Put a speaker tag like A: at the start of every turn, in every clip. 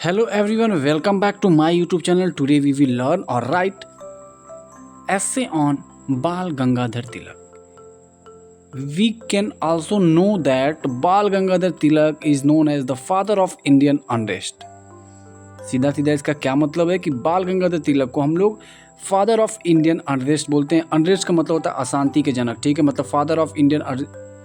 A: Hello everyone, welcome back to my YouTube channel. Today we will learn or write essay on Bal Gangadhar Tilak. We can also know that Bal Gangadhar Tilak is known as the father of Indian unrest. सीधा सीधा इसका क्या मतलब है कि बाल गंगाधर तिलक को हम लोग फादर ऑफ इंडियन अनरेस्ट बोलते हैं। अनरेस्ट का मतलब होता है अशांति के जनक, ठीक है। मतलब फादर ऑफ इंडियन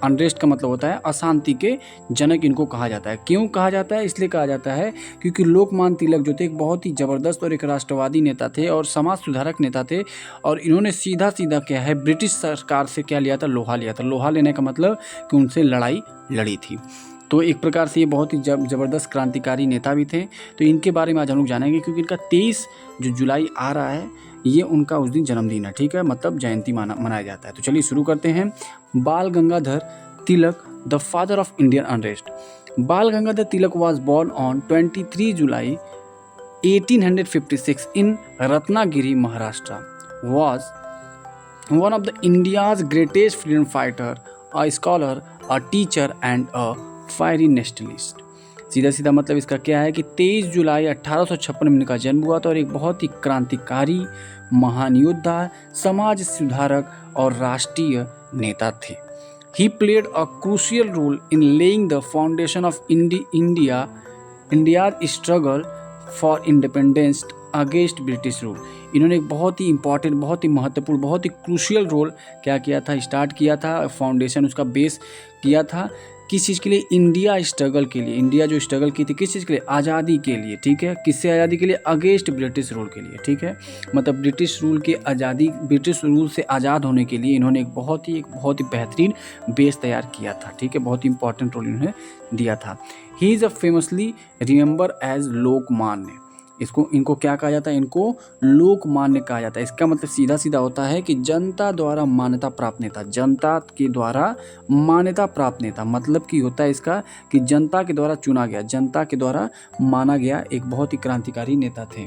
A: अनरेस्ट का मतलब होता है अशांति के जनक इनको कहा जाता है। क्यों कहा जाता है? इसलिए कहा जाता है क्योंकि लोकमान्य तिलक जो थे एक बहुत ही ज़बरदस्त और एक राष्ट्रवादी नेता थे और समाज सुधारक नेता थे। और इन्होंने सीधा सीधा क्या है, ब्रिटिश सरकार से क्या लिया था? लोहा लिया था। लोहा लेने का मतलब कि उनसे लड़ाई लड़ी थी। तो एक प्रकार से ये बहुत ही ज़बरदस्त क्रांतिकारी नेता भी थे। तो इनके बारे में आज हम लोग जानेंगे क्योंकि इनका 23 जो जुलाई आ रहा है, ये उनका उस दिन जन्मदिन है, ठीक है। मतलब जयंती मनाया जाता है। तो चलिए शुरू करते हैं। Bal Gangadhar Tilak, the father of Indian unrest. Bal Gangadhar Tilak was born on 23 July 1856 in Ratnagiri, Maharashtra. Was one of the India's greatest freedom fighter, a scholar, a teacher and a fiery nationalist। सीधा सीधा मतलब इसका क्या है कि 23 जुलाई 1856 में इनका जन्म हुआ था और एक बहुत ही क्रांतिकारी, महान योद्धा, समाज सुधारक और राष्ट्रीय नेता थे। He played a crucial role in laying the foundation of India's struggle for independence against British rule. इन्होंने एक बहुत ही इंपॉर्टेंट, बहुत ही महत्वपूर्ण, बहुत ही क्रूशियल रोल क्या किया था, स्टार्ट किया था, फाउंडेशन उसका बेस किया था। किस चीज़ के लिए? इंडिया स्ट्रगल के लिए। इंडिया जो स्ट्रगल की थी किस चीज़ के लिए? आज़ादी के लिए, ठीक है। किससे आज़ादी के लिए? अगेंस्ट ब्रिटिश रूल के लिए, ठीक है। मतलब ब्रिटिश रूल के आज़ादी, ब्रिटिश रूल से आज़ाद होने के लिए इन्होंने एक बहुत ही बेहतरीन बेस तैयार किया था, ठीक है। बहुत ही इंपॉर्टेंट रोल इन्होंने दिया था। He is a famously remember as Lokmanya. इनको क्या कहा जाता है? इनको लोकमान्य कहा जाता है। इसका मतलब सीधा सीधा होता है कि जनता द्वारा मान्यता प्राप्त नेता। जनता के द्वारा मान्यता प्राप्त नेता मतलब कि होता है इसका कि जनता के द्वारा चुना गया, जनता के द्वारा माना गया एक बहुत ही क्रांतिकारी नेता थे।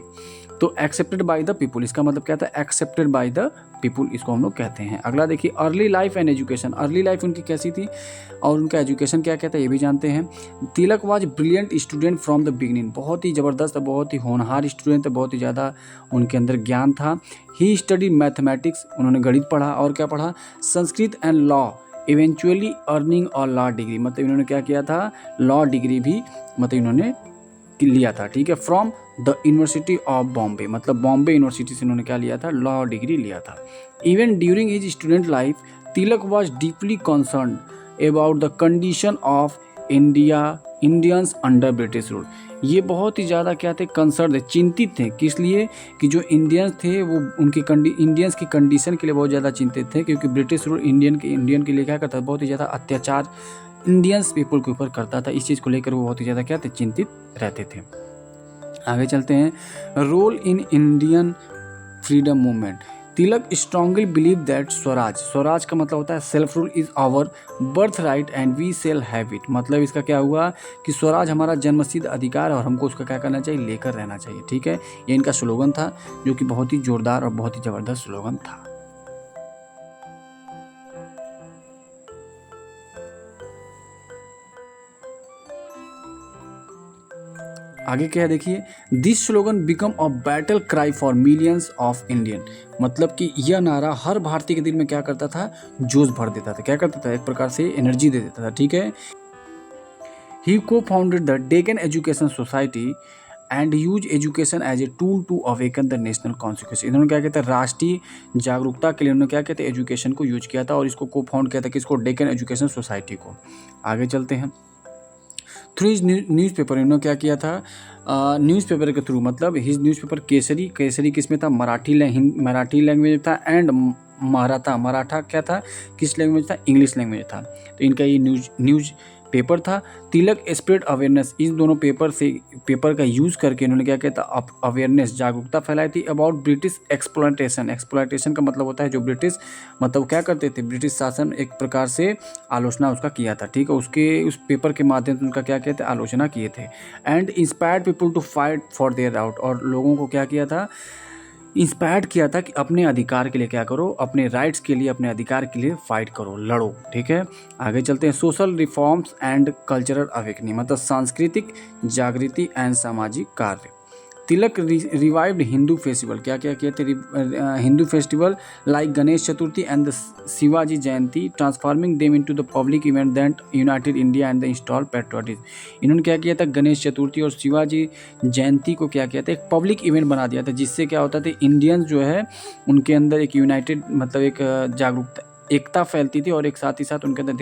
A: तो एक्सेप्टेड बाय द पीपुल, इसका मतलब क्या था? एक्सेप्टेड बाय द पीपुल, इसको हम लोग कहते हैं। अगला देखिए, early life and education. Early life उनकी कैसी थी और उनका एजुकेशन क्या कहता है ये भी जानते हैं। Tilak was brilliant student from the beginning. बहुत ही ज़बरदस्त, बहुत ही होनहार स्टूडेंट थे, बहुत ही ज़्यादा उनके अंदर ज्ञान था। ही स्टडी मैथमेटिक्स, उन्होंने गणित पढ़ा और क्या पढ़ा? Sanskrit and law, eventually earning और लॉ डिग्री। मतलब इन्होंने क्या किया था? लॉ डिग्री भी मतलब इन्होंने लिया था, ठीक है। From the university of Bombay, मतलब बॉम्बे यूनिवर्सिटी से उन्होंने क्या लिया था? लॉ डिग्री लिया था। Even during his student life Tilak was deeply concern about the condition of Indians under British rule. ये बहुत ही ज़्यादा क्या थे? कंसर्न थे, चिंतित थे। किस लिए? कि जो इंडियंस थे वो उनकी इंडियंस की कंडीशन के लिए बहुत ज़्यादा चिंतित थे, क्योंकि ब्रिटिश रूल इंडियन के लिए क्या करता था? बहुत ही ज़्यादा अत्याचार इंडियंस पीपल के ऊपर करता था। इस चीज़ को लेकर वो बहुत ही ज़्यादा क्या थे? चिंतित रहते थे। आगे चलते हैं। Role in Indian freedom movement. Tilak strongly believe that swaraj का मतलब होता है self rule is our birth right and we shall have it. मतलब इसका क्या हुआ कि स्वराज हमारा जन्मसिद्ध अधिकार है और हमको उसका क्या करना चाहिए? लेकर रहना चाहिए, ठीक है। ये इनका स्लोगन था जो कि बहुत ही जोरदार और बहुत ही ज़बरदस्त स्लोगन था। आगे क्या है देखिए, this slogan become a battle cry for millions of Indian. मतलब कि यह नारा हर भारतीय के दिल में क्या करता था? जोश भर देता था। क्या करता था? एक प्रकार से एनर्जी दे देता था, ठीक है। He co founded the Deccan education society and use education as a tool to awaken the national consciousness. इन्होंने क्या कहते हैं? राष्ट्रीय जागरूकता के लिए उन्होंने क्या कहते हैं? एजुकेशन को यूज किया था और इसको को फाउंड किया था किसको? डेक्कन एजुकेशन सोसाइटी को। आगे चलते हैं। थ्रू हिज न्यूज़पेपर, इन्होंने क्या किया था? न्यूज़पेपर के थ्रू, मतलब हिज न्यूज़पेपर केसरी किस में था? मराठी लैंग्वेज था। एंड मराठा क्या था? किस लैंग्वेज था? इंग्लिश लैंग्वेज था। तो इनका ये न्यूज़ पेपर था। तिलक स्प्रेड अवेयरनेस, इन दोनों पेपर का यूज़ करके इन्होंने क्या कहता? अवेयरनेस, जागरूकता फैलाई थी अबाउट ब्रिटिश एक्सप्लॉयटेशन का मतलब होता है जो ब्रिटिश मतलब क्या करते थे? ब्रिटिश शासन एक प्रकार से आलोचना उसका किया था, ठीक है। उस पेपर के माध्यम से उनका क्या कहते? आलोचना किए थे। And inspired people to fight for their right, और लोगों को क्या किया था? इंस्पायर्ड किया था कि अपने अधिकार के लिए क्या करो, अपने राइट्स के लिए, अपने अधिकार के लिए फाइट करो, लड़ो। ठीक है, आगे चलते हैं। Social reforms and cultural awakening, मतलब सांस्कृतिक जागृति एंड सामाजिक कार्य। तिलक रिवाइव्ड हिंदू फेस्टिवल, क्या क्या किए थे, Hindu festival like Ganesh Chaturthi and the Shivaji Jayanti, transforming them into the public event that United India and the install patriotism. इन्होंने क्या किया था, गणेश चतुर्थी और शिवाजी जयंती को क्या किया था, एक पब्लिक इवेंट बना दिया था, जिससे क्या होता था, इंडियंस जो है उनके अंदर एक यूनाइटेड, मतलब एक जागरूकता, एकता फैलती थी, और एक साथ ही साथ उनके अंदर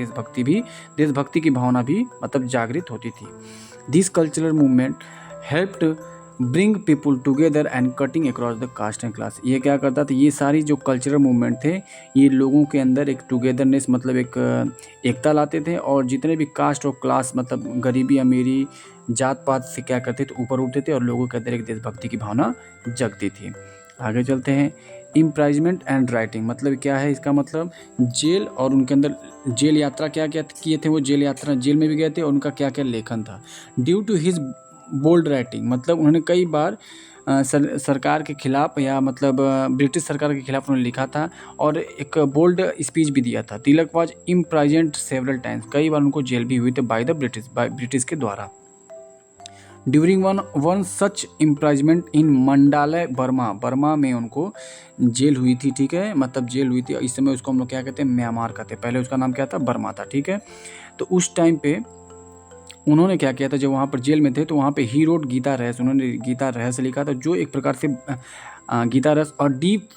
A: देशभक्ति की भावना भी मतलब जागृत होती थी। This cultural movement helped bring people together and cutting across the caste and class. ये क्या करता था, ये सारी जो कल्चरल मूवमेंट थे, ये लोगों के अंदर एक टुगेदरनेस, मतलब एक एकता लाते थे, और जितने भी कास्ट और क्लास, मतलब गरीबी अमीरी जात पात से क्या करते थे, ऊपर उठते थे, और लोगों के अंदर एक देशभक्ति की भावना जगती थी। आगे चलते हैं। इम्प्राइजमेंट एंड राइटिंग, मतलब क्या है इसका मतलब, जेल और उनके अंदर जेल यात्रा क्या क्या किए थे, वो जेल यात्रा, जेल में भी गए थे, और उनका क्या क्या लेखन था। Due to his bold writing, मतलब उन्होंने कई बार सरकार के खिलाफ, या मतलब ब्रिटिश सरकार के खिलाफ उन्होंने लिखा था, और एक बोल्ड स्पीच भी दिया था। तिलक वाज इम्प्राइजेंट सेवरल टाइम्स, कई बार उनको जेल भी हुई थे बाय ब्रिटिश के द्वारा। ड्यूरिंग वन सच इम्प्राइजमेंट इन मंडालय बर्मा में उनको जेल हुई थी। ठीक है, मतलब जेल हुई थी, इस समय उसको हम लोग क्या कहते हैं, म्यांमार कहते हैं, पहले उसका नाम क्या था, बर्मा था। ठीक है, तो उस टाइम पे उन्होंने क्या किया था, जब वहाँ पर जेल में थे, तो वहाँ पे ही रोड गीता रहस्य, उन्होंने गीता रहस्य लिखा था, जो एक प्रकार से गीता रहस्य और deep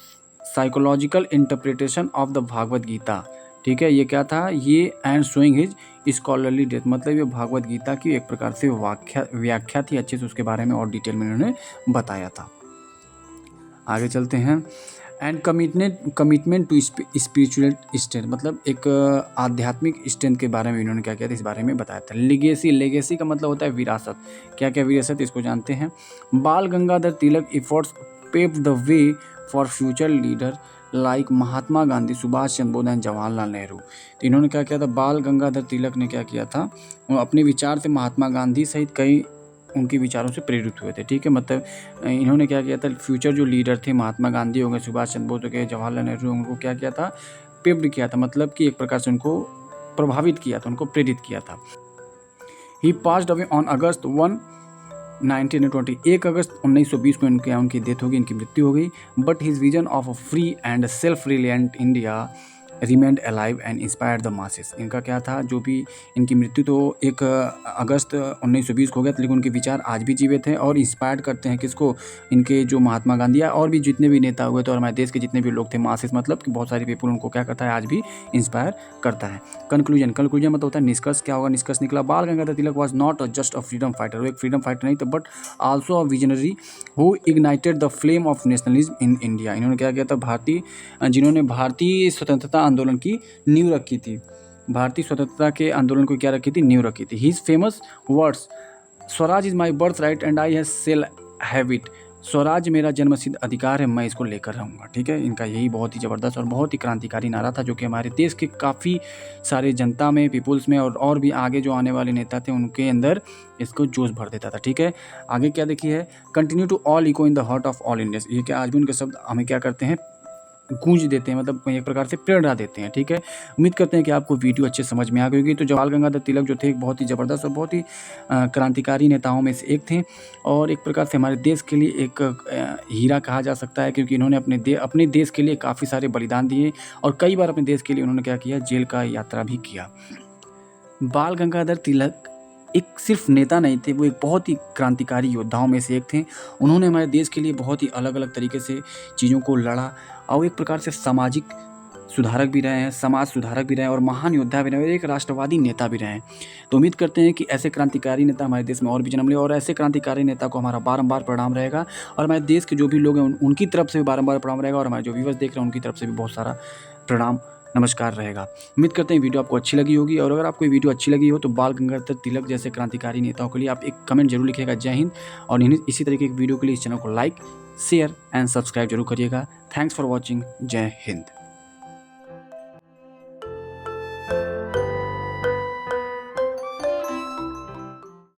A: psychological interpretation of the Bhagavad Gita. ठीक है, ये क्या था, ये and showing his scholarly death, मतलब ये भागवत गीता की एक प्रकार से व्याख्या थी, अच्छे से उसके बारे में और डिटेल में उन्होंने बताया था। आगे चलते हैं। And commitment to spiritual strength, मतलब एक आध्यात्मिक स्ट्रेंथ के बारे में इन्होंने क्या किया था, इस बारे में बताया था। लेगेसी का मतलब होता है विरासत, क्या क्या विरासत, इसको जानते हैं। Bal Gangadhar Tilak efforts paved the way for future leader like Mahatma Gandhi, Subhash Chandra Bose and Jawaharlal Nehru. तो इन्होंने क्या किया था, बाल गंगाधर तिलक ने क्या किया था, अपने विचार से महात्मा गांधी सहित कई उनके विचारों से प्रेरित हुए थे। ठीक है, मतलब इन्होंने क्या किया था, फ्यूचर जो लीडर थे, महात्मा गांधी हो गए, सुभाष चंद्र बोस हो गए, जवाहरलाल नेहरू, उनको क्या किया था, पेव्ड किया था, मतलब कि एक प्रकार से उनको प्रभावित किया था, उनको प्रेरित किया था। ही पास्ड अवे ऑन अगस्त 1920, 1 अगस्त 1920 को उनकी डेथ हो गई, इनकी मृत्यु हो गई। But his vision of a free and self reliant India remained alive and inspired the masses. इनका क्या था, जो भी इनकी मृत्यु तो 1 अगस्त 1920 को हो गया, लेकिन उनके विचार आज भी जीवित हैं और इंस्पायर्ड करते हैं किसको, इनके जो महात्मा गांधी और भी जितने भी नेता हुए थे, और हमारे देश के जितने भी लोग थे, मासेस मतलब कि बहुत सारे पीपल, उनको क्या करता है, आज भी इंस्पायर करता है। कंक्लूजन मतलब होता है निष्कर्ष, क्या होगा, निष्कर्ष निकला, Bal Gangadhar Tilak was not just a freedom fighter, वो एक फ्रीडम फाइटर नहीं था, but also a visionary who ignited the flame of nationalism in India. इन्होंने क्या किया था, जिन्होंने भारतीय स्वतंत्रता आंदोलन की नींव रखी थी, भारतीय स्वतंत्रता के आंदोलन को क्या रखी थी, नींव रखी थी। His famous words, Swaraj is my birth right and I shall have it, Swaraj मेरा जन्मसिद्ध अधिकार है, मैं इसको लेकर रहूँगा। ठीक है, इनका यही बहुत ही ज़बरदस्त और बहुत ही क्रांतिकारी नारा था, जो कि हमारे देश के काफ़ी सारे जनता में, पीपुल्स में, और भी आगे जो आने वाले नेता थे उनके अंदर इसको जोश भर देता था। ठीक है, आगे क्या देखिए, continue to all echo in the heart of all Indians, ये क्या आज भी उनके शब्द हमें क्या करते हैं, गूंज देते हैं, मतलब एक प्रकार से प्रेरणा देते हैं। ठीक है, उम्मीद करते हैं कि आपको वीडियो अच्छे समझ में आ गई होगी। तो बाल गंगाधर तिलक जो थे, एक बहुत ही ज़बरदस्त और बहुत ही क्रांतिकारी नेताओं में से एक थे, और एक प्रकार से हमारे देश के लिए एक हीरा कहा जा सकता है, क्योंकि इन्होंने अपने देश के लिए काफ़ी सारे बलिदान दिए, और कई बार अपने देश के लिए उन्होंने क्या किया, जेल का यात्रा भी किया। बाल गंगाधर तिलक एक सिर्फ नेता नहीं थे, वो एक बहुत ही क्रांतिकारी योद्धाओं में से एक थे। उन्होंने हमारे देश के लिए बहुत ही अलग अलग तरीके से चीज़ों को लड़ा, और एक प्रकार से सामाजिक सुधारक भी रहे हैं, समाज सुधारक भी रहे हैं, और महान योद्धा भी रहे हैं, और एक राष्ट्रवादी नेता भी रहे हैं। तो उम्मीद करते हैं कि ऐसे क्रांतिकारी नेता हमारे देश में और भी जन्म ले, और ऐसे क्रांतिकारी नेता को हमारा बारंबार प्रणाम रहेगा, और हमारे देश के जो भी लोग हैं उनकी तरफ से भी बारंबार प्रणाम रहेगा, और हमारे जो व्यूअर्स देख रहे हैं उनकी तरफ से भी बहुत सारा प्रणाम नमस्कार रहेगा। उम्मीद करते हैं वीडियो आपको अच्छी लगी होगी, और अगर आपको वीडियो अच्छी लगी हो तो बाल गंगाधर तिलक जैसे क्रांतिकारी नेताओं के लिए आप एक कमेंट जरूर लिखिएगा। जय हिंद, और इसी तरीके की वीडियो के लिए इस चैनल को लाइक, शेयर एंड सब्सक्राइब जरूर करिएगा। Thanks for watching. जय हिंद।